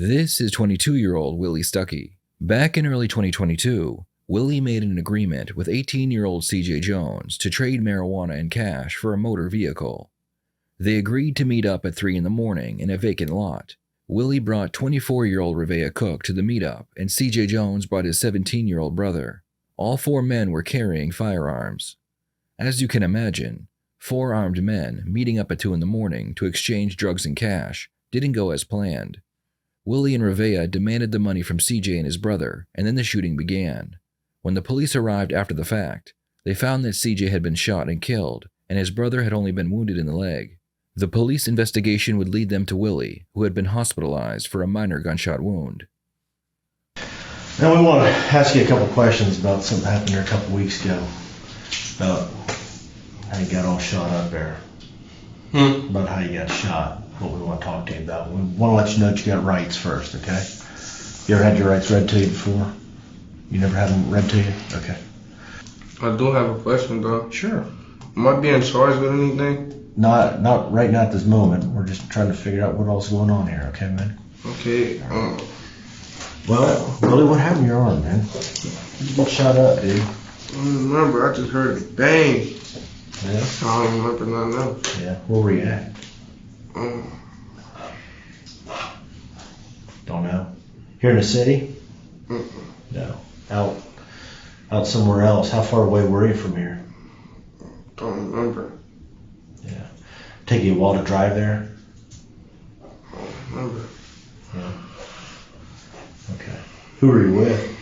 This is 22-year-old Willie Stuckey. Back in early 2022, Willie made an agreement with 18-year-old CJ Jones to trade marijuana and cash for a motor vehicle. They agreed to meet up at 3 in the morning in a vacant lot. Willie brought 24-year-old Revea Cook to the meetup, and CJ Jones brought his 17-year-old brother. All 4 men were carrying firearms. As you can imagine, 4 armed men meeting up at 2 in the morning to exchange drugs and cash didn't go as planned. Willie and Revea demanded the money from CJ and his brother, and then the shooting began. When the police arrived after the fact, they found that CJ had been shot and killed, and his brother had only been wounded in the leg. The police investigation would lead them to Willie, who had been hospitalized for a minor gunshot wound. Now we want to ask you a couple questions about something that happened here a couple weeks ago. About how you got all shot up there. About how you got shot. What we want to talk to you about. We want to let you know that you got rights first, okay? You ever had your rights read to you before? You never had them read to you? Okay. I do have a question though. Sure. Am I being charged with anything? Not right now at this moment. We're just trying to figure out what all's going on here, okay, man? Okay. Well, Willie, what happened to your arm, man? You got shot up, dude. I don't remember. I just heard a bang. Yeah? I don't remember nothing else. Yeah. Where were you at? Don't know. Here in the city? No. Out somewhere else. How far away were you from here? Don't remember. Yeah. Take you a while to drive there? Don't remember. Yeah. Okay. Who were you with?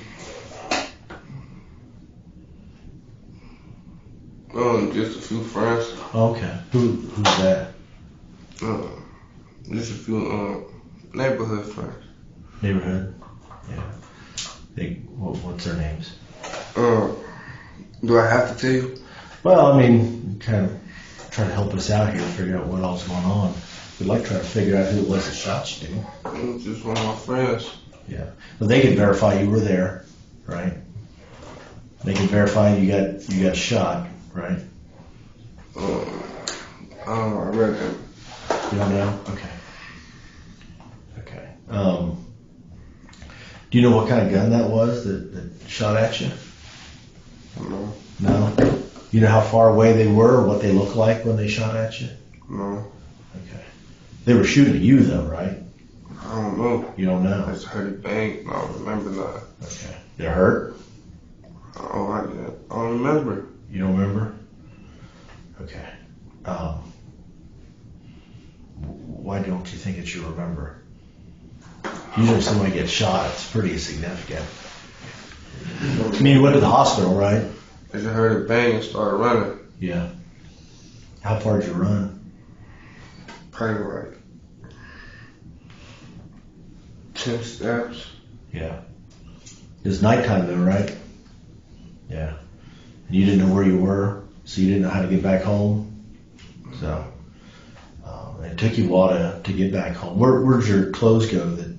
Just a few friends. Okay. Who's that? Just a few neighborhood friends. Neighborhood? Yeah. What's their names? Do I have to tell you? Well, I mean, kind of try to help us out here, figure out what all's going on. We'd like to try to figure out who it was that shot you, dude. It was just one of my friends. Yeah. But they can verify you were there, right? They can verify you got shot, right? I read it. You don't know? Okay. Okay. Do you know what kind of gun that was that shot at you? No. No? You know how far away they were or what they looked like when they shot at you? No. Okay. They were shooting at you though, right? I don't know. You don't know? I just heard it bang. I don't remember that. Okay. Did it hurt? Oh, I don't remember. You don't remember? Okay. Why don't you think that you remember? Usually if somebody gets shot, it's pretty significant. I mean, you went to the hospital, right? I just heard it bang and started running. Yeah. How far did you run? Probably like 10 steps. Yeah. It was nighttime though, right? Yeah. And you didn't know where you were, so you didn't know how to get back home. So it took you a while to get back home. Where'd your clothes go that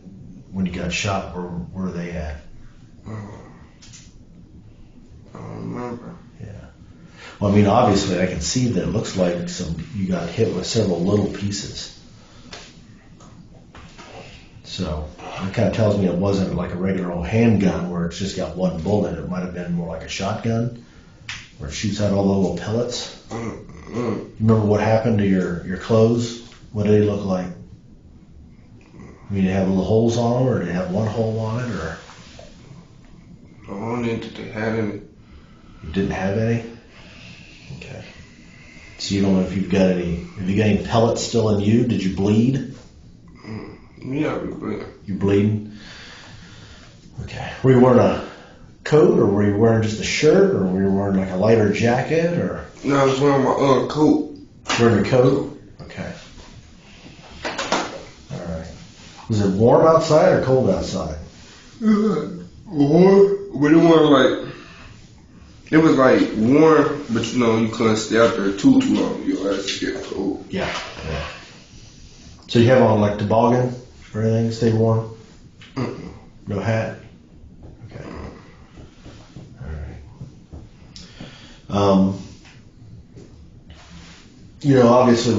when you got shot? Where were they at? I don't remember. Yeah. Well, I mean, obviously, I can see that it looks like you got hit with several little pieces. So it kind of tells me it wasn't like a regular old handgun where it's just got one bullet. It might have been more like a shotgun where it shoots out all the little pellets. You remember what happened to your clothes? What did they look like? I mean, did they have little holes on them, or did they have one hole on it, or? I don't think that they had any. You didn't have any? Okay. So you don't know if you've got any. Have you got any pellets still in you? Did you bleed? Yeah, we bleeding. You bleeding? Okay. Were you wearing a coat, or were you wearing just a shirt, or were you wearing like a lighter jacket, or? No, I was wearing my coat. Wearing a coat? Okay. All right. Was it warm outside or cold outside? Warm, but it was like warm, but you couldn't stay out there too long. Your ass get cold. Yeah. So you have on like toboggan or anything to stay warm? No hat? Okay. All right. Obviously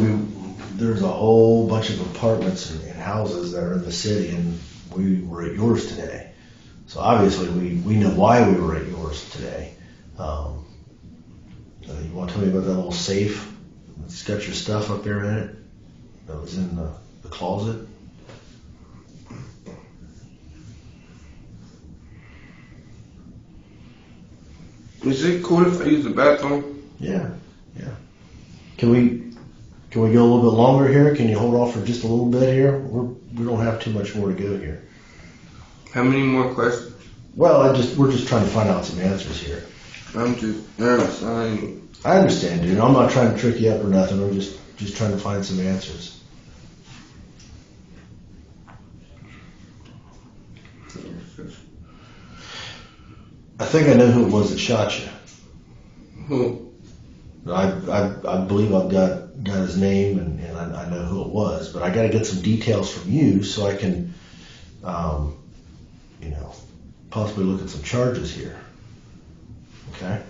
there's a whole bunch of apartments and houses that are in the city, and we were at yours today. So obviously we know why we were at yours today. You want to tell me about that little safe? It's got your stuff up there in it. That was in the closet. Is it cool if I use the bathroom? Yeah. Can we go a little bit longer here? Can you hold off for just a little bit here? We don't have too much more to go here. How many more questions? Well, we're just trying to find out some answers here. I'm just nervous. I understand, dude. I'm not trying to trick you up or nothing. We're just trying to find some answers. I think I know who it was that shot you. Who? I believe I've got his name and I know who it was, but I got to get some details from you so I can, possibly look at some charges here. Okay.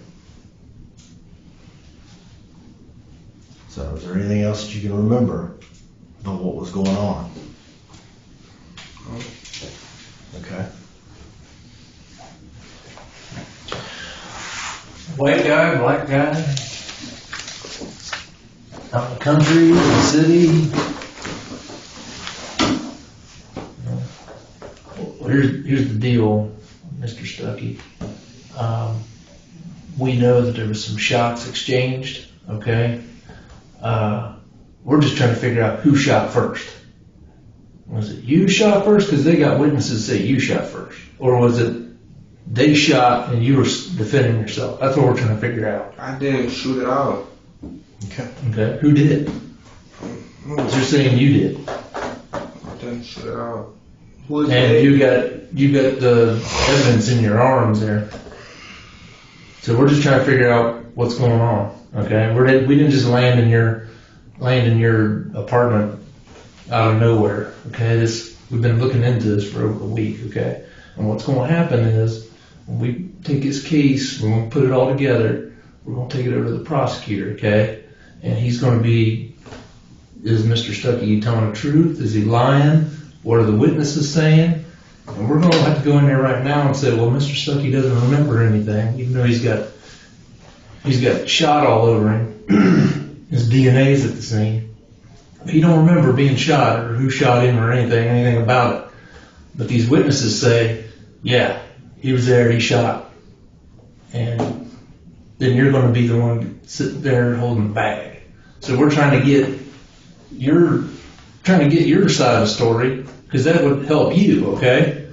So, is there anything else that you can remember about what was going on? Okay. White guy, black guy, out in the country, in the city. Well, here's the deal, Mr. Stuckey. We know that there was some shots exchanged, okay? We're just trying to figure out who shot first. Was it you shot first? Because they got witnesses say you shot first. Or was it they shot and you were defending yourself? That's what we're trying to figure out. I didn't shoot it out. Okay. Who did? So you're saying you did. I didn't shoot it out. Who is And it? you got the evidence in your arms there. So we're just trying to figure out what's going on. Okay. We didn't just land in your apartment out of nowhere. Okay. We've been looking into this for over a week. Okay. And what's going to happen is when we take his case, we're going to put it all together. We're going to take it over to the prosecutor. Okay. And he's going to be, is Mr. Stuckey telling the truth? Is he lying? What are the witnesses saying? And we're going to have to go in there right now and say, well, Mr. Stuckey doesn't remember anything, even though he's got shot all over him. His DNA's at the scene. He don't remember being shot or who shot him or anything about it. But these witnesses say, yeah, he was there, he shot. And then you're going to be the one sitting there holding the bag. So we're trying to get your side of the story, because that would help you, okay?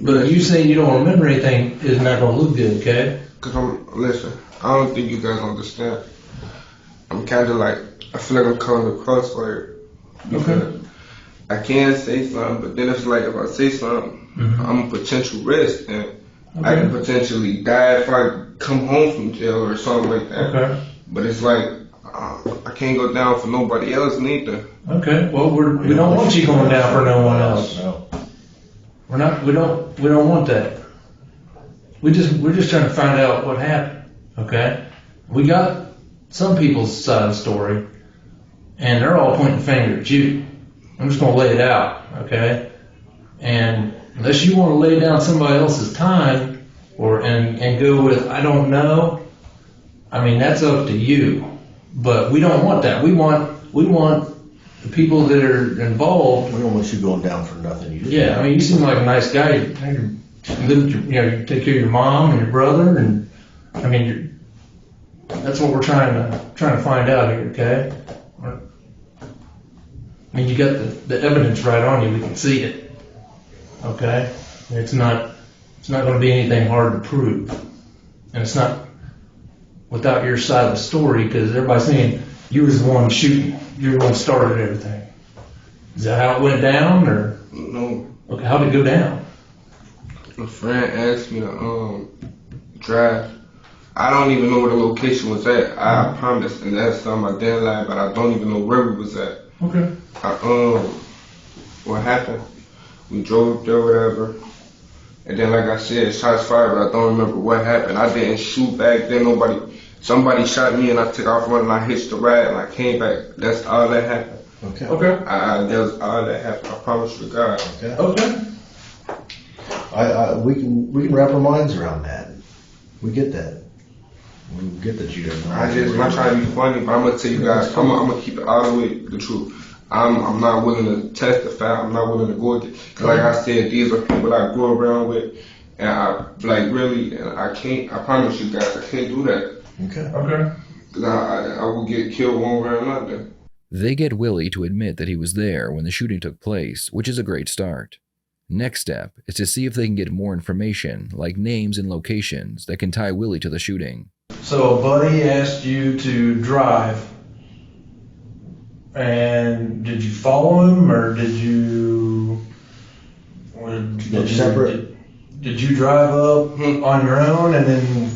But you saying you don't remember anything is not going to look good, okay? Because listen, I don't think you guys understand. I'm kind of like, I feel like I'm calling the crossfire. Okay. I can say something, but then it's like if I say something, I'm a potential risk, and I can potentially die if I come home from jail or something like that. Okay. But it's like, I can't go down for nobody else neither. Okay. Well, we don't want you going down for no one else. No. We don't want that. We're just trying to find out what happened. Okay. We got some people's side of the story, and they're all pointing the finger at you. I'm just gonna lay it out, okay? And unless you want to lay down somebody else's time and go with I don't know, I mean that's up to you. But we don't want that. We want the people that are involved. We don't want you going down for nothing. Yeah, I mean you seem like a nice guy. You you take care of your mom and your brother, and I mean that's what we're trying to find out here, okay? I mean, you got the evidence right on you. We can see it. Okay? It's not going to be anything hard to prove. And it's not without your side of the story, because everybody's saying you was the one shooting. You were the one who started everything. Is that how it went down, or? No. Okay, how did it go down? A friend asked me to drive. I don't even know where the location was at. I promise, and that's something I didn't lie, but I don't even know where we was at. Okay. What happened? We drove there, whatever, and then like I said, shots fired, but I don't remember what happened. I didn't shoot back then. Somebody shot me, and I took off running. I hitched the ride, and I came back. That's all that happened. Okay. Okay. That was all that happened. I promise you, God. Okay. Okay. We can wrap our minds around that. We get that. We get that you don't know. I'm not trying to be funny, but I'm gonna tell you guys, I'm gonna keep it all the way the truth. I'm not willing to testify. I'm not willing to go against. Cause like I said, these are people I grew around with, and I really, and I can't. I promise you guys, I can't do that. Okay. Cause I will get killed one way or another. They get Willie to admit that he was there when the shooting took place, which is a great start. Next step is to see if they can get more information, like names and locations, that can tie Willie to the shooting. So a buddy asked you to drive, and did you follow him, or did you? Did you drive up on your own, and then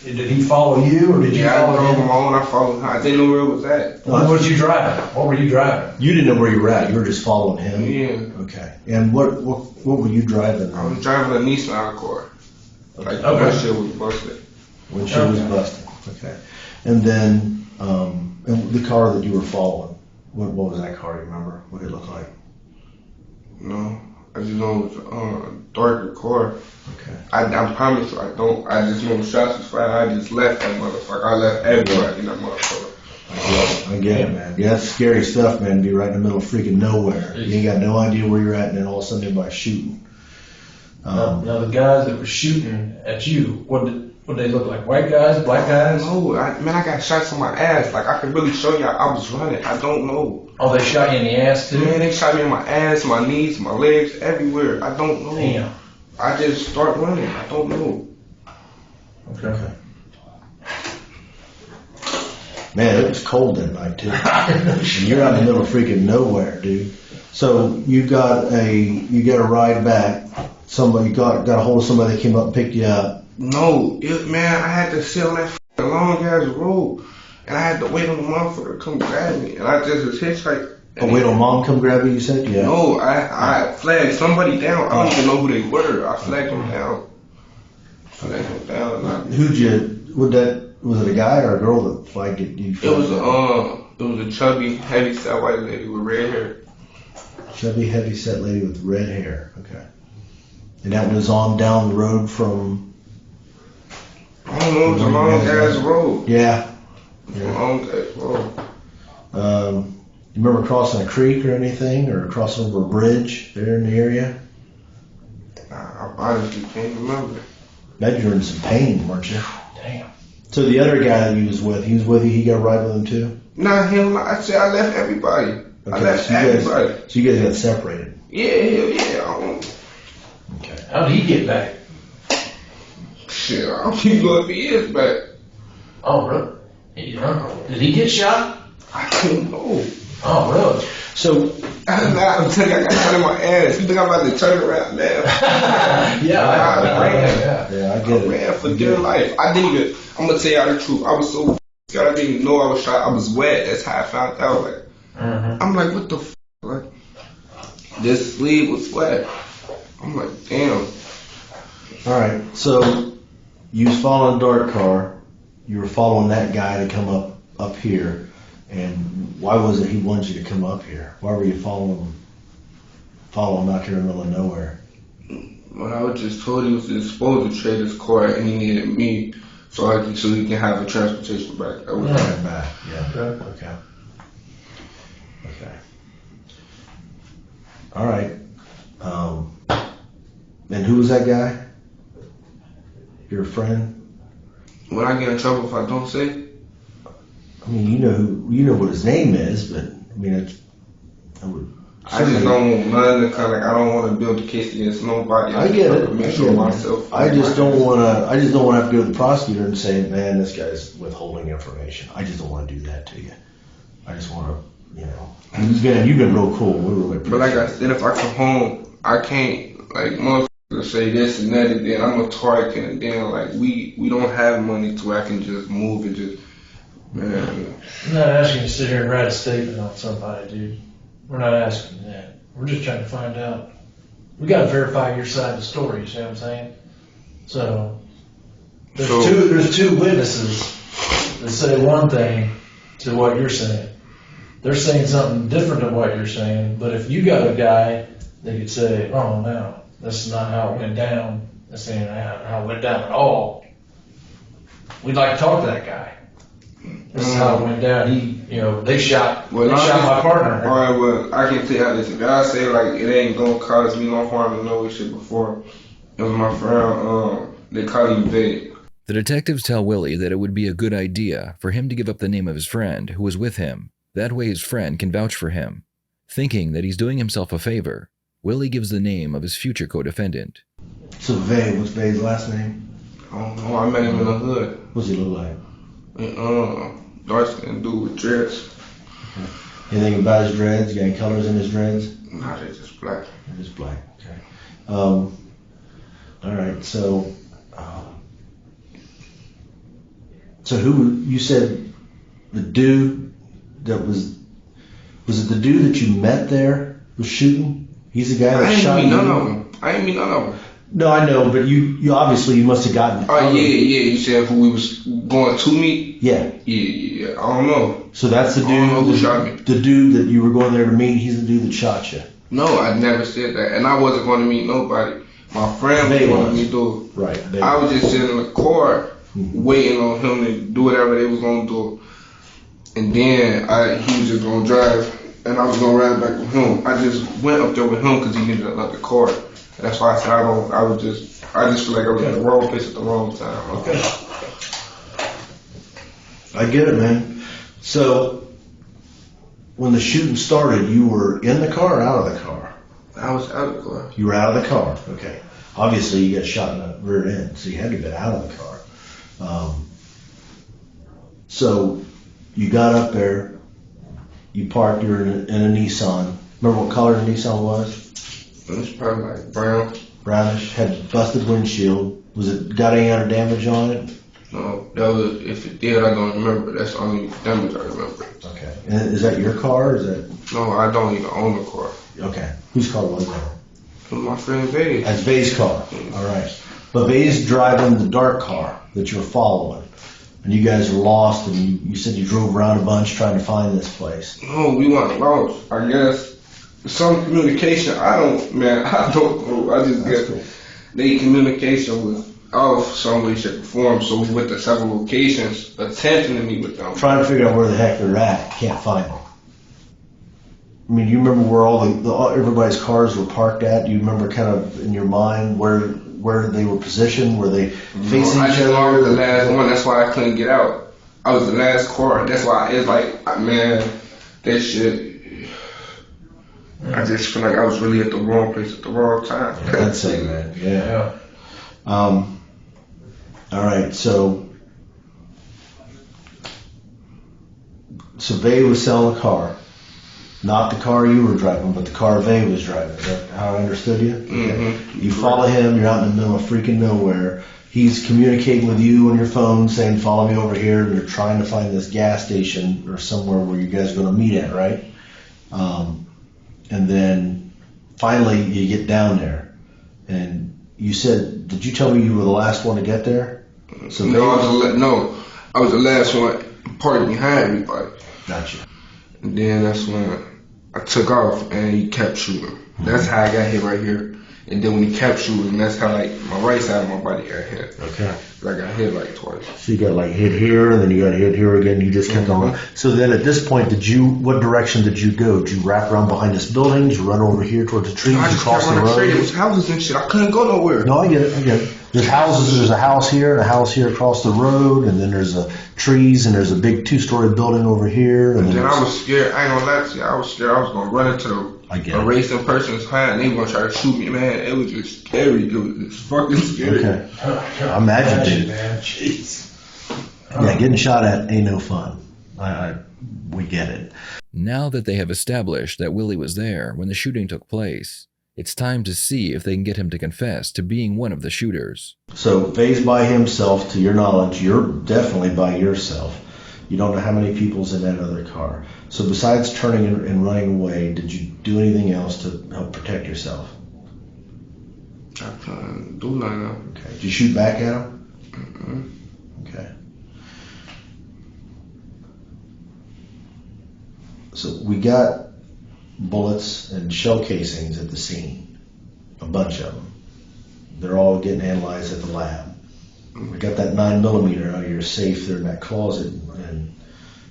did he follow you, or did you follow I drove him? him on. I followed him. I didn't know where it was at. What was you driving? What were you driving? You didn't know where you were at. You were just following him. Yeah. Okay. And what were you driving? I was driving a Nissan car. Like Okay. that shit was busted. When she was busted. Okay. And then and the car that you were following. What was that car? You remember what it looked like? No, I just know it was a darker car. Okay. I promise you, I don't. I just know the shots was fired. I just left that motherfucker. I left everybody in that motherfucker. I get it, man. Yeah, that's scary stuff, man. To be right in the middle of freaking nowhere. You ain't got no idea where you're at, and then all of a sudden everybody's shooting. Now the guys that were shooting at you, what they look like? White guys, black guys? No, I got shots in my ass. Like I could really show you I was running. I don't know. Oh, they shot you in the ass too? Man, they shot me in my ass, my knees, my legs, everywhere. I don't know. Damn. I just start running. I don't know. Okay. Man, it was cold that night too. And you're out in the middle of freaking nowhere, dude. So you got a ride back. Somebody got a hold of somebody that came up and picked you up. No, man, I had to sit on that long ass road, and I had to wait on the motherfucker to come grab me, and I just was hitchhiking. Oh, wait on mom come grab you, you said? Yeah. No, I flagged somebody down. I don't even know who they were. I flagged them down. Was it a guy or a girl that flagged you? It was a chubby, heavy set white lady with red hair. Chubby, heavy set lady with red hair. Okay. And that was on down the road from. I don't know, it was a long ass road. Yeah. A long ass road. You remember crossing a creek or anything, or crossing over a bridge there in the area? I honestly can't remember. Bet you were in some pain, weren't you? Damn. So the other guy that he was with you, he got a ride with him too? Nah, hell no. I said I left everybody. I left everybody. So you guys got separated? Yeah, hell yeah. Okay. How did he get back? Shit, I don't even know if he is back. Oh, really? Did he get shot? I don't know. Oh, really? So, I'm telling you, I got shot in my ass. You think I'm about to turn around, man? Yeah, I ran. yeah, I get I it. ran for dear life. I didn't even, I'm going to tell y'all the truth. I was so scared. I didn't even know I was shot. I was wet. That's how I found out. Like, I'm like, what the f? Like, this sleeve was wet. I'm like, damn. All right. So you was following a dark car. You were following that guy to come up here. And why was it he wanted you to come up here? Why were you following him out here in the middle of nowhere? Well, I was just told he was supposed to trade his car and he needed me so he can have a transportation back. That was Right back. Yeah. Okay. Okay. All right. And who was that guy? Your friend? Would I get in trouble if I don't say? I mean, you know what his name is, but I mean, I just don't want none to kind of like, I don't want to build a case against nobody. I get it. Make sure myself. I just don't want to have to go to the prosecutor and say, man, this guy's withholding information. I just don't want to do that to you. I just want to, you've been real cool. We really appreciate But like I it. said, if I come home, I can't like motherfuckers say this and that, and then I'm a target, and then like we don't have money to where I can just move and just. Man. I'm not asking you to sit here and write a statement on somebody, dude. We're not asking that. We're just trying to find out. We got to verify your side of the story, you see what I'm saying? So, there's two witnesses that say one thing to what you're saying. They're saying something different than what you're saying, but if you got a guy that could say, oh no, This is not how it went down. This ain't how it went down at all. We'd like to talk to that guy. This is how it went down. They shot my partner. All right, well, I can tell you how this. I say like it ain't gonna cause me no harm to know this shit before. It was my friend. They call him Vague. The detectives tell Willie that it would be a good idea for him to give up the name of his friend who was with him. That way his friend can vouch for him. Thinking that he's doing himself a favor, Willie gives the name of his future co-defendant. So Vay, what's Vay's last name? I don't know. I met him in the hood. What's he look like? Dark skin dude with dreads. Anything about his dreads? Got any colors in his dreads? Nah, they're just black. They're just black. Okay. All right. So who you said the dude that was it the dude that you met there was shooting? He's the guy that shot you? I ain't meet none of them. No, I know, but you obviously you must have gotten. Oh yeah. You said who we was going to meet? Yeah. Yeah. I don't know. So that's the dude. I don't know who shot me. The dude that you were going there to meet. He's the dude that shot you. No, I never said that, and I wasn't going to meet nobody. My friend was going to meet dude. Right. I was just sitting in the car waiting on him to do whatever they was going to do, and then he was just going to drive, and I was going to ride back with him. I just went up there with him because he needed another car. That's why I said I just feel like I was in the wrong place at the wrong time. Okay. I get it, man. So, when the shooting started, you were in the car or out of the car? I was out of the car. You were out of the car. Okay. Obviously, you got shot in the rear end, so you had to get out of the car. So, you got up there. You parked. You were in a Nissan. Remember what color the Nissan was? It was probably like brown. Brownish. Had busted windshield. Was it got any other damage on it? No, if it did, I don't remember. That's the only damage I remember. Okay. And is that your car or is that? No, I don't even own the car. Okay. Whose car was that? It was my friend Vay. That's Vay's car. All right. But Vay's driving the dark car that you were following. And you guys were lost and you said you drove around a bunch trying to find this place. No, we weren't lost. I guess some communication. I don't know. I just guess cool. The communication was off some way, shape, or form. So we went to several locations attempting to meet with them. Trying to figure out where the heck they're at. Can't find them. I mean, do you remember where all everybody's cars were parked at? Do you remember kind of in your mind where they were positioned? Were they facing I each just other? was the last one. That's why I couldn't get out. I was the last car. That's why it's like, man, that shit. I just feel like I was really at the wrong place at the wrong time. That's it, man. Yeah. All right. So Vay was selling a car. Not the car you were driving, but the car Vay was driving. Is that how I understood you? Mm-hmm. You follow him, you're out in the middle of freaking nowhere. He's communicating with you on your phone saying, follow me over here, and you're trying to find this gas station or somewhere where you guys are going to meet at, right? And then finally you get down there. And you said, did you tell me you were the last one to get there? So I was the last one parked behind everybody. Gotcha. And then that's when I took off and he kept shooting. That's how I got hit right here. And then when he kept shooting, that's how like my right side of my body got hit. Okay. I got hit like twice. So you got like hit here, and then you got hit here again. You just kept on. So then at this point, what direction did you go? Did you wrap around behind this building? Did you run over here towards the trees? I Did you just cross kept the running road? straight. It was houses and shit. I couldn't go nowhere. No, I get it. There's houses. There's a house here and a house here across the road, and then there's trees, and there's a big 2-story building over here. And then I was scared. I ain't gonna lie to you. I was scared. I was gonna run into a racing person's hand, and they were gonna try to shoot me. Man, it was just scary. It was just fucking scary. Okay. I imagine, dude. Man, jeez. Yeah, getting shot at ain't no fun. We get it. Now that they have established that Willie was there when the shooting took place, it's time to see if they can get him to confess to being one of the shooters. So Vay's by himself, to your knowledge. You're definitely by yourself. You don't know how many people's in that other car. So besides turning and running away, did you do anything else to help protect yourself? I couldn't do nothing. Okay. Did you shoot back at him? Mm-hmm. Okay. So we got bullets and shell casings at the scene, a bunch of them. they're all getting analyzed at the lab. We got that 9mm out of your safe there in that closet in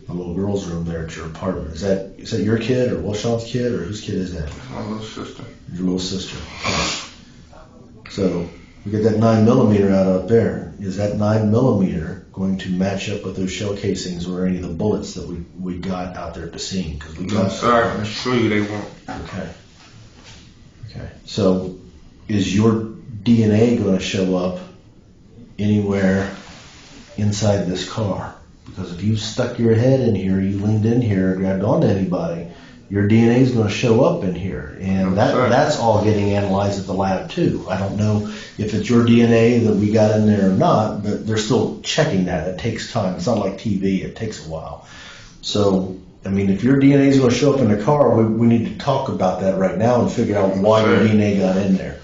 the little girl's room there at your apartment. Is that your kid or Wilshon's kid, or whose kid is that? My little sister. Your little sister. So we get that 9mm out there. Is that 9mm going to match up with those shell casings or any of the bullets that we got out there at the scene? Because we got. No, sir, I can assure you they won't. Okay. So is your DNA going to show up anywhere inside this car? Because if you stuck your head in here, you leaned in here, grabbed onto anybody, your DNA is going to show up in here, and that's all getting analyzed at the lab too. I don't know if it's your DNA that we got in there or not, but they're still checking that. It takes time. It's not like TV. It takes a while. So, I mean, if your DNA is going to show up in the car, we need to talk about that right now and figure out why your DNA got in there.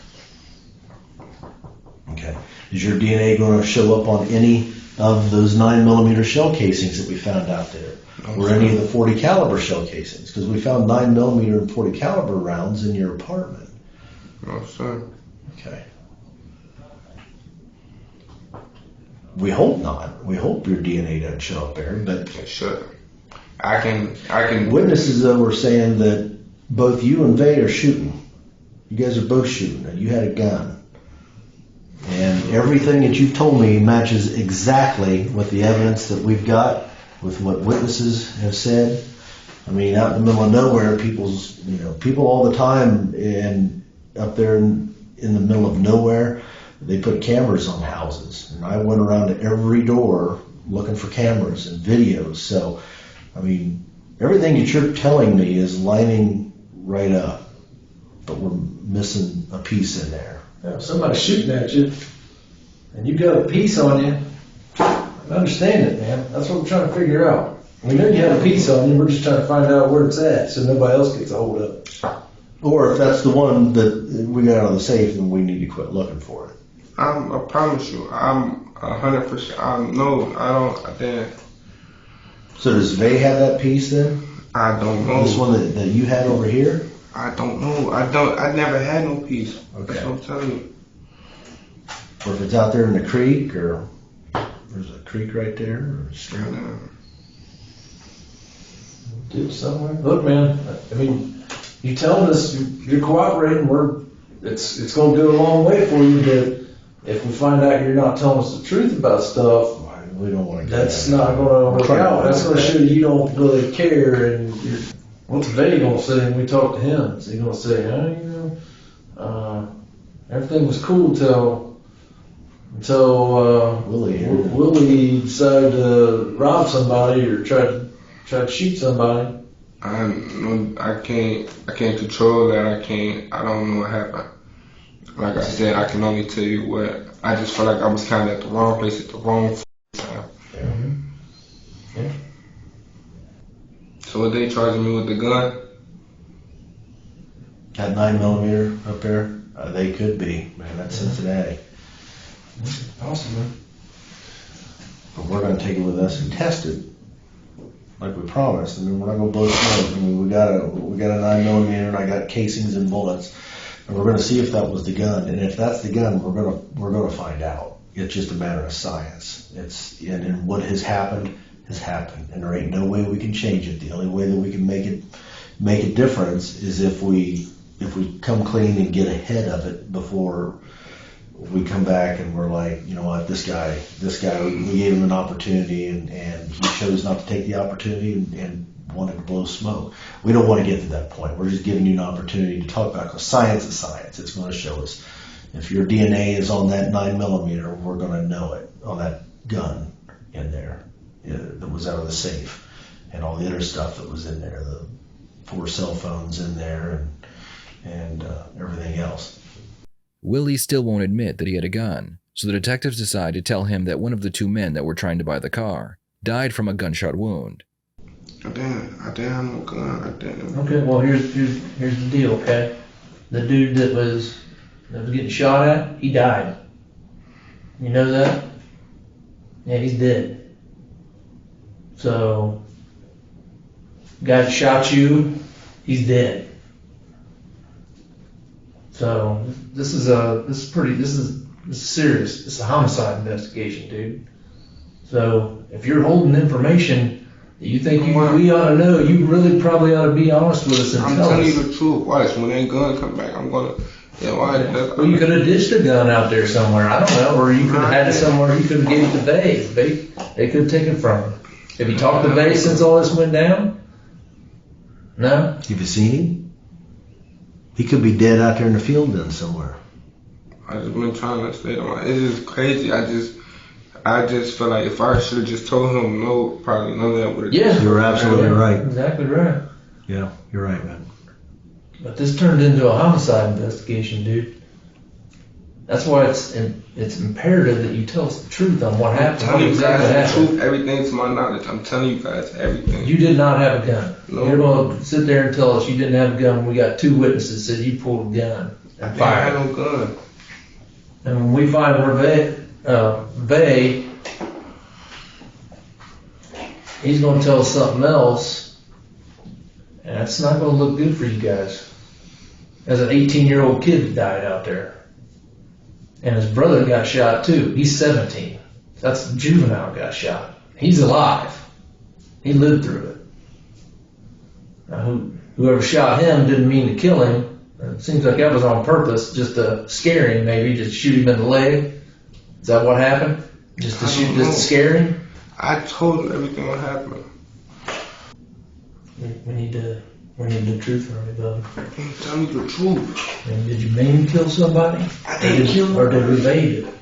Okay. Is your DNA going to show up on any of those 9mm shell casings that we found out there? Or any of the 40 caliber shell casings? Because we found 9mm and 40 caliber rounds in your apartment. No, sir. Okay. We hope not. We hope your DNA doesn't show up there, but It should. I can. witnesses though were saying that both you and Vay are shooting. You guys are both shooting, and you had a gun. And everything that you've told me matches exactly with the evidence that we've got, with what witnesses have said. I mean, out in the middle of nowhere, people all the time, and up there in the middle of nowhere, they put cameras on houses. And I went around to every door looking for cameras and videos. So, I mean, everything that you're telling me is lining right up, but we're missing a piece in there. If somebody's shooting at you, and you got a piece on you, I understand it, man. That's what we're trying to figure out. We know you have a piece on you, we're just trying to find out where it's at so nobody else gets a hold of it. Or if that's the one that we got out of the safe, then we need to quit looking for it. I promise you, I'm 100%. I didn't. So does Vay have that piece then? I don't know. This one that you had over here? I don't know. I never had no piece. Okay. That's what I'm telling you. Or if it's out there in the creek, or there's a creek right there, or a stream. Do somewhere. Look, man, I mean, you telling us you're cooperating, it's going to go a long way for you, but if we find out you're not telling us the truth about stuff, We don't want to. that's not going to work out. That's going to show you don't really care, and what's Vay going to say when we talk to him? Is he going to say, everything was cool until Willie decided to rob somebody or try to shoot somebody? I can't control that. I don't know what happened. Like I said, I can only tell you what. I just felt like I was kind of at the wrong place at the wrong time. Yeah. So what they charging me with the gun? That 9mm up there, they could be. Man, that's Cincinnati. Possibly. But we're going to take it with us and test it, like we promised. I mean, we're not going to blow smoke. I mean, we got a 9mm, and I got casings and bullets, and we're going to see if that was the gun. And if that's the gun, we're going to find out. It's just a matter of science. And what has happened, and there ain't no way we can change it. The only way that we can make a difference is if we come clean and get ahead of it before we come back and we're like, you know what, this guy, we gave him an opportunity and he chose not to take the opportunity and wanted to blow smoke. We don't want to get to that point. We're just giving you an opportunity to talk about it, because science is science. It's going to show us. If your DNA is on that 9mm, we're going to know it, on that gun in there that was out of the safe, and all the other stuff that was in there, the 4 cell phones in there and everything else. Willie still won't admit that he had a gun, so the detectives decide to tell him that one of the 2 men that were trying to buy the car died from a gunshot wound. I didn't have no gun. I didn't. Okay, well here's the deal, okay? The dude that was getting shot at, he died. You know that? Yeah, he's dead. So, guy that shot you, he's dead. So this is serious. This is a homicide investigation, dude. So if you're holding information that you think we ought to know, you really probably ought to be honest with us and I'm tell us. telling you the truth. Watch, when that gun come back, I'm gonna. Yeah, why? Well, you could have dished a gun out there somewhere. I don't know, or you could have had it somewhere. You could have gave it to Bay. They could have taken it from him. Have you talked to Bay since all this went down? No. Have you seen him? He could be dead out there in the field then somewhere. I just been trying to stay on. It's just crazy. I just feel like if I should have just told him no, probably none of that would have. Yeah, you're absolutely right. Exactly right. Yeah, you're right, man. But this turned into a homicide investigation, dude. That's why it's imperative that you tell us the truth on what happened. I'm telling you exactly guys the truth, everything to my knowledge. I'm telling you guys everything. You did not have a gun. No. You're going to sit there and tell us you didn't have a gun. We got 2 witnesses that said you pulled a gun and I fired. had no gun. And when we find Bay, he's going to tell us something else, and that's not going to look good for you guys. There's an 18-year-old kid that died out there, and his brother got shot too. He's 17. That's the juvenile got shot. He's alive. He lived through it. Now, whoever shot him didn't mean to kill him. It seems like that was on purpose, just to scare him, maybe, just shoot him in the leg. Is that what happened? Just to scare him? I told him everything what happened. We need the truth from you, brother. I'm telling you the truth. And did you mean to kill somebody? I didn't kill Or did we evade it?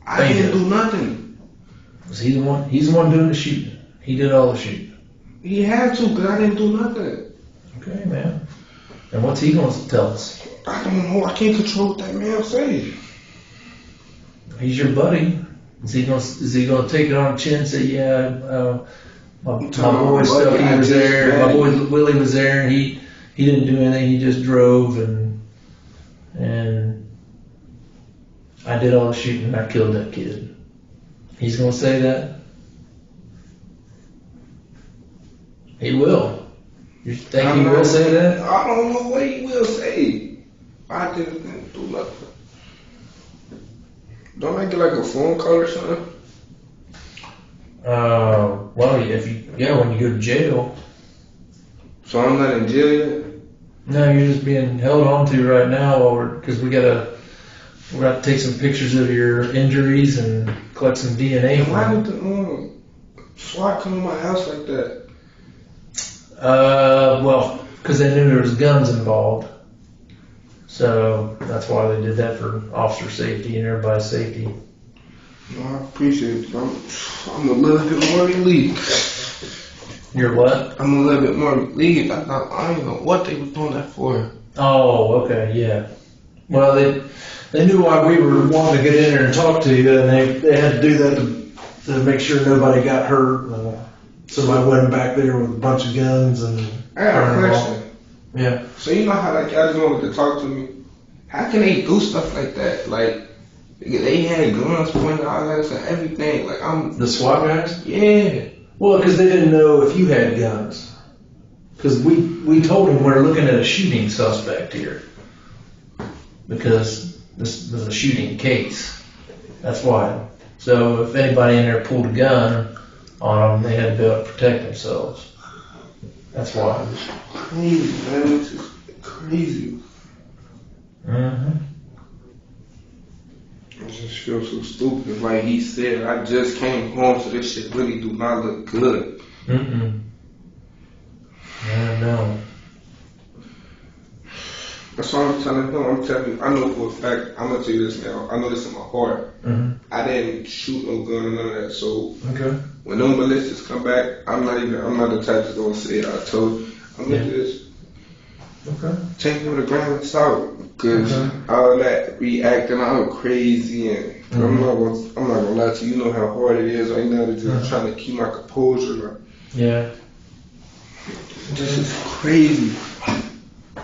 I didn't do nothing. Was he the one? He's the one doing the shooting. He did all the shooting. He had to, but I didn't do nothing. Okay, man. And what's he going to tell us? I don't know. I can't control what that man say. He's your buddy. Is he going to take it on the chin and say, yeah, my boy Stuckey was there, my boy Willie was there, and he didn't do anything. He just drove and I did all the shooting and I killed that kid. He's going to say that? He will. You think he will say that? I don't know what he will say. I didn't do nothing. Don't I get like a phone call or something? Well, when you go to jail. So I'm not in jail yet? No, you're just being held on to right now because we got to take some pictures of your injuries and collect some DNA. Why did the SWAT come to my house like that? Well, because they knew there was guns involved. So that's why they did that, for officer safety and everybody's safety. No, I appreciate it. I'm a little bit more relieved. You're what? I'm a little bit more relieved. I didn't know what they were doing that for. Oh, okay, yeah. Well, they knew why we were wanting to get in there and talk to you, and they had to do that to make sure nobody got hurt. Somebody wasn't back there with a bunch of guns and. I got a question. Yeah. So you know how like y'all just wanted to talk to me? How can they do stuff like that? Like they had guns pointed out at us and everything. Like the SWAT guys? Yeah. Well, because they didn't know if you had guns. Because we told them we're looking at a shooting suspect here. Because this was a shooting case. That's why. So if anybody in there pulled a gun on them, they had to be able to protect themselves. That's why. Crazy, man. It's just crazy. Mm-hmm. I just feel so stupid. Like he said, I just came home, so this shit really do not look good. Mm-mm. I know. That's why I'm telling him. I'm telling you, I know for a fact, I'm going to tell you this now. I know this in my heart. Mm-hmm. I didn't shoot no gun or none of that. So Okay. when them ballistics come back, I'm not the type that's going to say it. I told you, I'm going to just Okay. take it with a grain of salt. Because all that reacting out crazy and I'm not gonna lie to you. You know how hard it is right now to just trying to keep my composure. Like, Yeah. this is crazy.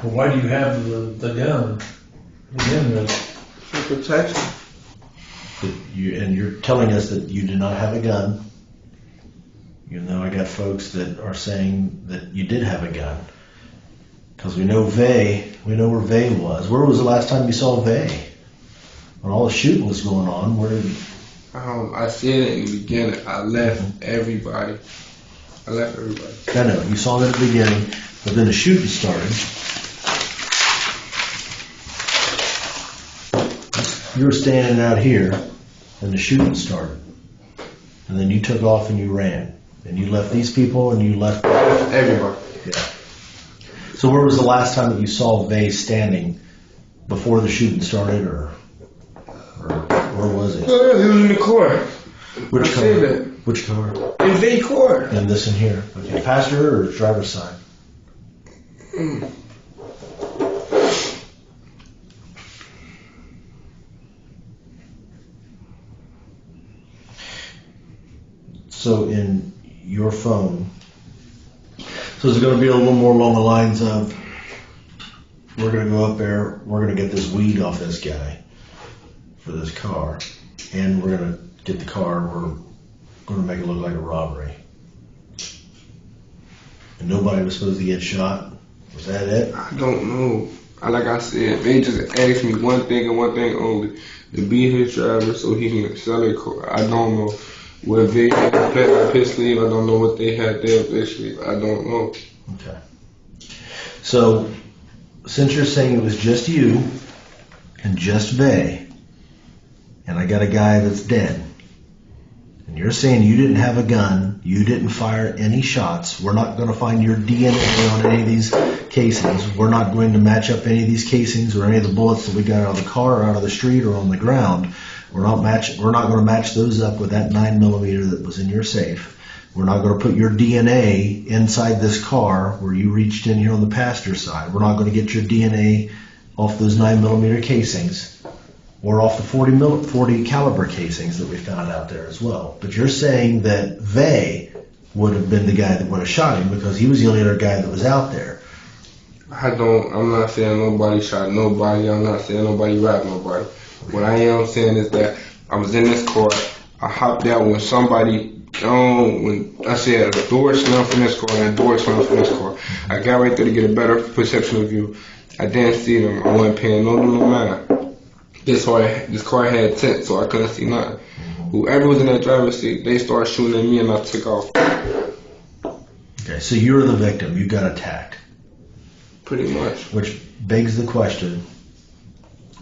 Well, why do you have the gun? For protection. And you're telling us that you do not have a gun. You know, I got folks that are saying that you did have a gun. Because we know where Vay was. Where was the last time you saw Vay? When all the shooting was going on, where did I said it in the beginning. I left everybody. I know, you saw him at the beginning, but then the shooting started. You were standing out here, and the shooting started. And then you took off and you ran. And you left these people, and you left everybody. Yeah. So where was the last time that you saw Vay standing before the shooting started, or where was it? He was in the car. Which car? Which car? In Vay car. And this in here. Okay, passenger or driver's side? So in your phone, so is it going to be a little more along the lines of, we're going to go up there, we're going to get this weed off this guy for this car, and we're going to get the car, we're going to make it look like a robbery. And nobody was supposed to get shot? Was that it? I don't know. Like I said, they just asked me one thing and one thing only, to be his driver so he can sell a car. I don't know. Where they had up his sleeve, I don't know what they had there up their sleeve. I don't know. Okay. So, since you're saying it was just you and just Vay, and I got a guy that's dead, and you're saying you didn't have a gun, you didn't fire any shots, we're not going to find your DNA on any of these casings, we're not going to match up any of these casings or any of the bullets that we got out of the car or out of the street or on the ground. We're not going to match those up with that 9mm that was in your safe. We're not going to put your DNA inside this car where you reached in here on the passenger side. We're not going to get your DNA off those 9mm casings or off the 40 caliber casings that we found out there as well. But you're saying that Vay would have been the guy that would have shot him because he was the only other guy that was out there. I'm not saying nobody shot nobody. I'm not saying nobody robbed nobody. What I am saying is that I was in this car. I hopped out when when I said a door slammed from this car and a door slammed from this car. I got right there to get a better perception of view. I didn't see them. I wasn't paying no mind. This car had tint, so I couldn't see nothing. Whoever was in that driver's seat, they started shooting at me and I took off. Okay, so you were the victim. You got attacked. Pretty much. Which begs the question,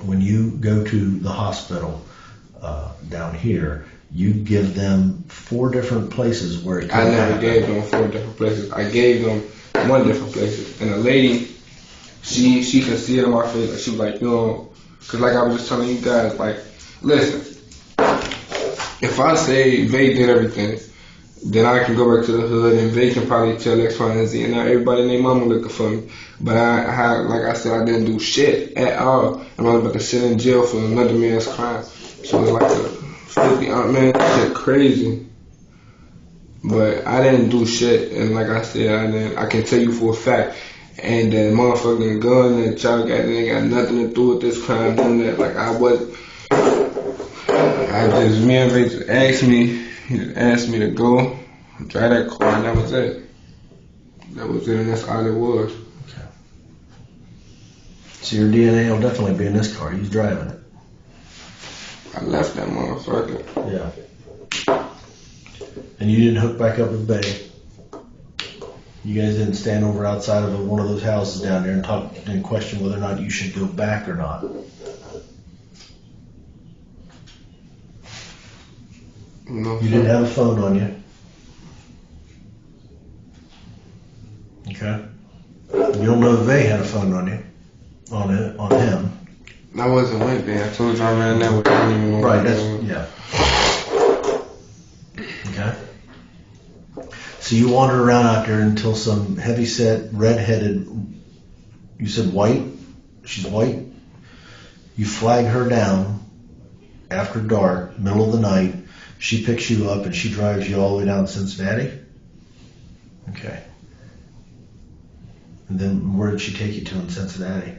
when you go to the hospital down here, you give them 4 different places where it could I never happen. gave them 4 different places. I gave them 1 different places. And the lady, she could see it on my face. Like, she was like, because like I was just telling you guys, like, listen, if I say Vay did everything, then I can go back to the hood and Vay can probably tell X, Y, and Z, and now everybody and their mama looking for me. But like I said, I didn't do shit at all. And I was about to sit in jail for another man's crime. So it's like a 50, man, that's crazy. But I didn't do shit, and like I said, I can tell you for a fact. And that motherfucking gun that y'all got, they ain't got nothing to do with this crime, doing that. Like me and Vay just asked me to go drive that car, and that was it. That was it, and that's all it was. Okay. So your DNA will definitely be in this car. He's driving it. I left that motherfucker. Yeah. And you didn't hook back up with Vay. You guys didn't stand over outside of one of those houses down there and talk and question whether or not you should go back or not. No. You didn't have a phone on you. Okay. You don't know if Vay had a phone on you, on him. I wasn't with Vay. I told you I ran there with him. Right. Yeah. Okay. So you wandered around out there until some heavy-set, red-headed, you said white? She's white? You flag her down after dark, middle of the night. She picks you up and she drives you all the way down to Cincinnati? Okay. And then where did she take you to in Cincinnati?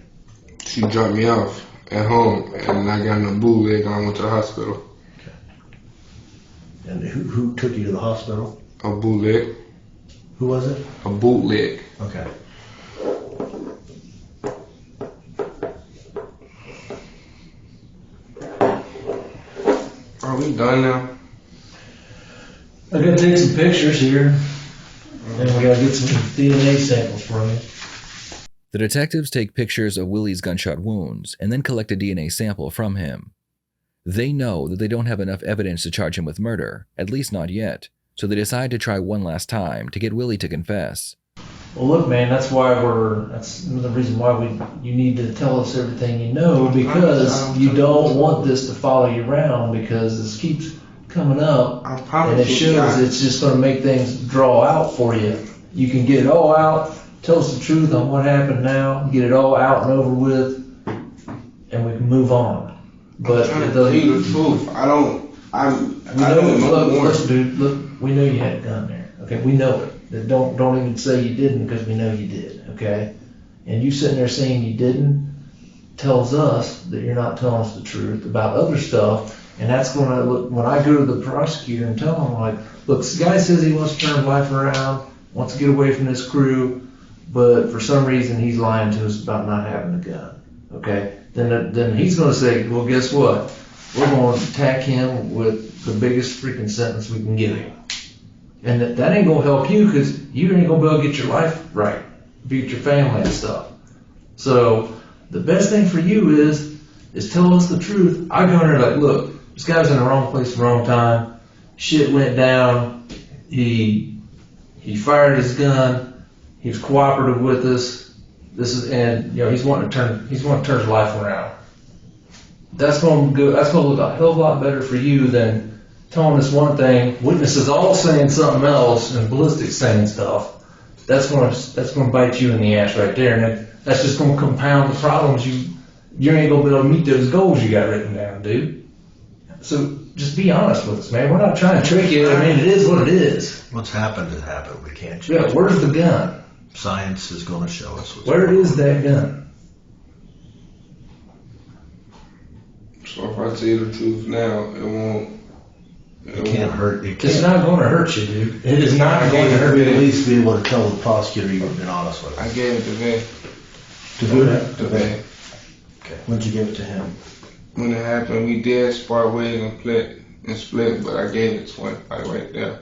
She dropped me off at home, and I got in a bootleg and I went to the hospital. Okay. And who took you to the hospital? A bootleg. Who was it? A bootleg. Okay. Are we done now? I gotta take some pictures here, and we gotta get some DNA samples from you. The detectives take pictures of Willie's gunshot wounds and then collect a DNA sample from him. They know that they don't have enough evidence to charge him with murder, at least not yet, so they decide to try one last time to get Willie to confess. Well, look, man, that's the reason why you need to tell us everything you know, because you don't want this to follow you around, because this keeps coming up, I promise and it you, shows it's just going to make things draw out for you. You can get it all out, tell us the truth on what happened now, get it all out and over with, and we can move on. But I'm trying it to tell you doesn't. the truth. I don't Look, more. listen, dude, look, we know you had a gun there. Okay, we know it. Don't even say you didn't, because we know you did. Okay, and you sitting there saying you didn't tells us that you're not telling us the truth about other stuff, and that's going to look. When I go to the prosecutor and tell him, like, look, this guy says he wants to turn life around, wants to get away from this crew, but for some reason he's lying to us about not having a gun. Okay, then he's going to say, well, guess what? We're going to attack him with the biggest freaking sentence we can give him. And that ain't gonna help you, because you ain't gonna be able to get your life right, beat your family and stuff. So the best thing for you is tell us the truth. I go in there like, look, this guy's in the wrong place at the wrong time. Shit went down. He fired his gun. He was cooperative with us. He's wanting to turn his life around. That's gonna look a hell of a lot better for you than telling us one thing, witnesses all saying something else, and ballistics saying stuff. That's gonna bite you in the ass right there, and that's just gonna compound the problems. You ain't gonna be able to meet those goals you got written down, dude. So just be honest with us, man. We're not trying to trick you. I mean, it is what it is. What's happened has happened. We can't change Yeah, it. where's the gun? Science is going to show us what's Where going is on. that gun? So if I tell you the truth now, it won't. It can't hurt. It's not going to hurt you, dude. It is not going to hurt At you. least be able to tell the prosecutor you've been honest with I him. gave it to Vin. To who? To Vin. Okay. When'd you give it to him? When it happened, we did part ways and split, but I gave it to him like right there.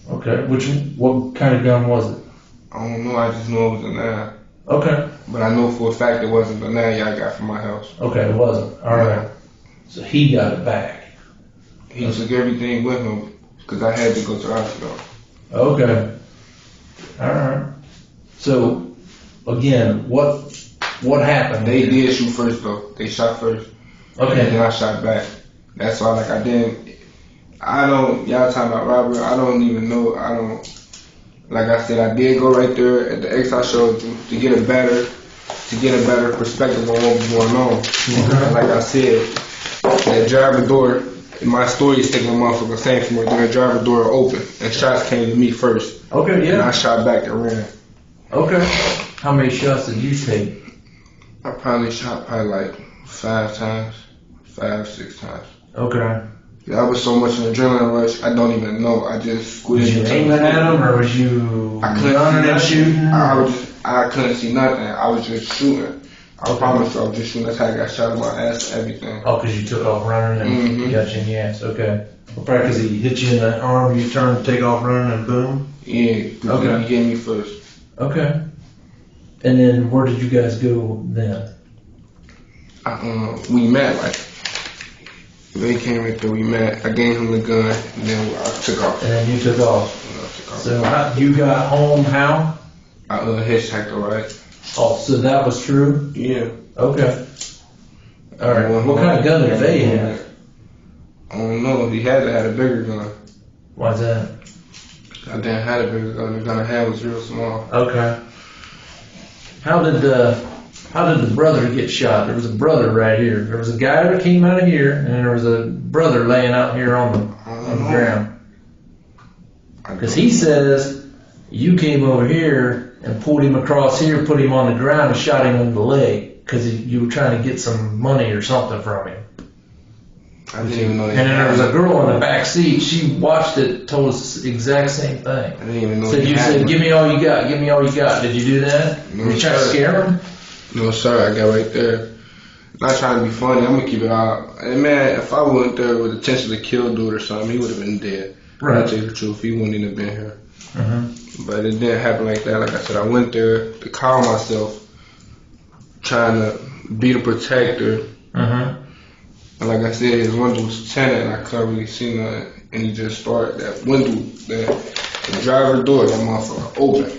Okay. What kind of gun was it? I don't know. I just know it was a 9. Okay. But I know for a fact it wasn't the 9 y'all got from my house. Okay, it wasn't. All right. So he got it back. He took everything with him because I had to go to the hospital. Okay. All right. So, again, what happened? They did shoot first though. They shot first. And Okay. then I shot back. That's all. Like y'all talking about robbery. I don't even know. Like I said, I did go right there at the X I showed you to get a better perspective on what was going on. And like I said, that driver door, my story is taking a motherfucker saying from where the driver door open and shots came to me first. Okay, And I yeah. shot back and ran. Okay. How many shots did you take? I probably shot like 5 times, 5, 6 times. Okay. Yeah, I was so much in adrenaline rush, I don't even know. I just Was you aiming at him, or was you I couldn't running see and nothing. shooting? I couldn't see nothing. I was just shooting. I Okay. promise you, I was just shooting. That's how I got shot in my ass and everything. Oh, because you took off running and Mhm. he got you in the ass. Okay. Well, probably because he hit you in the arm, you turned to take off running, and boom. Yeah, because Okay. he hit me first. Okay. And then where did you guys go then? We met like they came right there. We met. I gave him the gun, and then I took off. And then you took off. So you got home how? I hitchhiked a ride. Oh, so that was true? Yeah. Okay. All right. What kind of gun did they have? I don't know. He had to have a bigger gun. Why's that? I didn't have a bigger gun. The gun I had was real small. Okay. How did the brother get shot? There was a brother right here. There was a guy that came out of here, and there was a brother laying out here on the ground. Because he says you came over here and pulled him across here, put him on the ground, and shot him in the leg because you were trying to get some money or something from him. I didn't even know. And then there was a girl in the back seat. She watched it, told us the exact same thing. I didn't even know. Said you said, "Give me all you got. Give me all you got." Did you do that? No, Were you trying to sir. scare him? No, sir. I got right there. Not trying to be funny. I'm gonna keep it out. And man, if I went there with the intention to kill dude or something, he would have been dead. Right. To tell you the truth, he wouldn't even have been here. Mm-hmm. But it didn't happen like that. Like I said, I went there to calm myself, trying to be the protector. Mm-hmm. And like I said, his window was tinted and I couldn't really see nothing. And he just started that window, the driver door, that motherfucker open.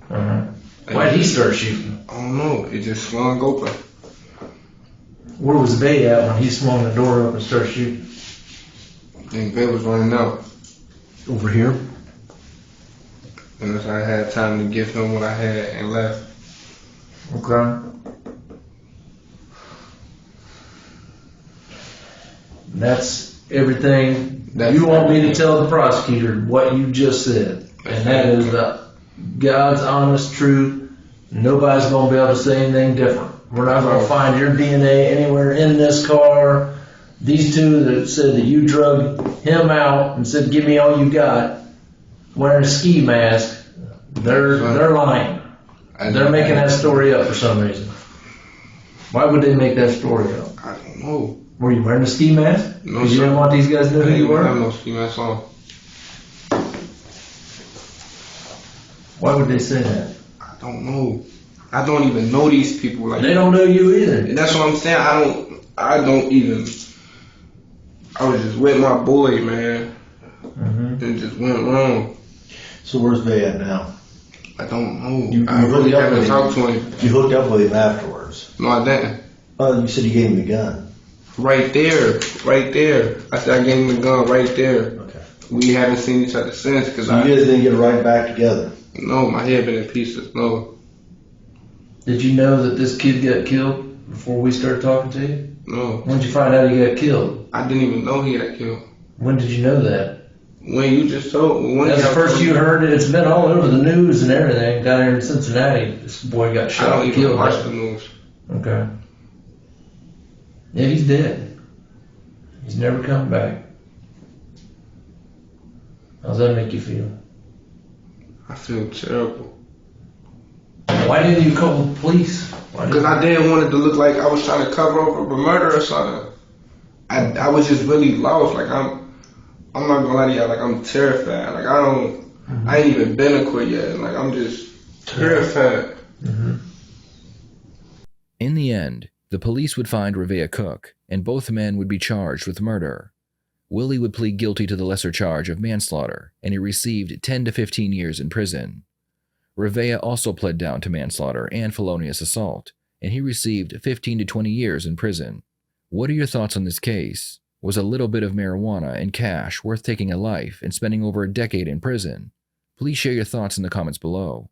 Mm-hmm. Why did he start shooting? I don't know. It just swung open. Where was Bay at when he swung the door up and started shooting? I think Bay was running out. Over here. And that's how I had time to give him what I had and left. Okay. That's everything. You want me to tell the prosecutor what you just said, and that is the God's honest truth. Nobody's going to be able to say anything different. We're not going to find your DNA anywhere in this car. These two that said that you drug him out and said, "Give me all you got," wearing a ski mask, they're lying. They're making that story up for some reason. Why would they make that story up? I don't know. Were you wearing a ski mask? No, Because you sir. didn't want these guys to know I who didn't you even have were? no ski mask on. Why would they say that? I don't know. I don't even know these people. Like They don't know you either. And that's what I'm saying. I don't even. I was just with my boy, man, Mm-hmm. and just went wrong. So where's Bay at now? I don't know. You I really hooked up haven't with talked to him. You hooked up with him afterwards. No, I didn't. Oh, you said you gave him the gun. Right there. I said I gave him the gun right there. Okay. We haven't seen each other since because So you guys didn't get right back together. no, my head been in pieces. No, Did you know that this kid got killed before we started talking to you? no. When did you find out he got killed? I didn't even know he got killed. When did you know that? When you just told me. That's the first you heard it. It's been all over the news and everything down here in Cincinnati. This boy got I shot don't and even killed. watch the news. Okay. Yeah, he's dead. He's never coming back. How's that make you feel? I feel terrible. Why didn't you call the police? Because I didn't want it to look like I was trying to cover up a murder or something. I was just really lost. Like I'm not gonna lie to y'all. Like I'm terrified. Like I ain't even been a quit yet. Like I'm just terrified. Mm-hmm. In the end, the police would find Revea Cook, and both men would be charged with murder. Willie would plead guilty to the lesser charge of manslaughter, and he received 10 to 15 years in prison. Revea also pled down to manslaughter and felonious assault, and he received 15 to 20 years in prison. What are your thoughts on this case? Was a little bit of marijuana and cash worth taking a life and spending over a decade in prison? Please share your thoughts in the comments below.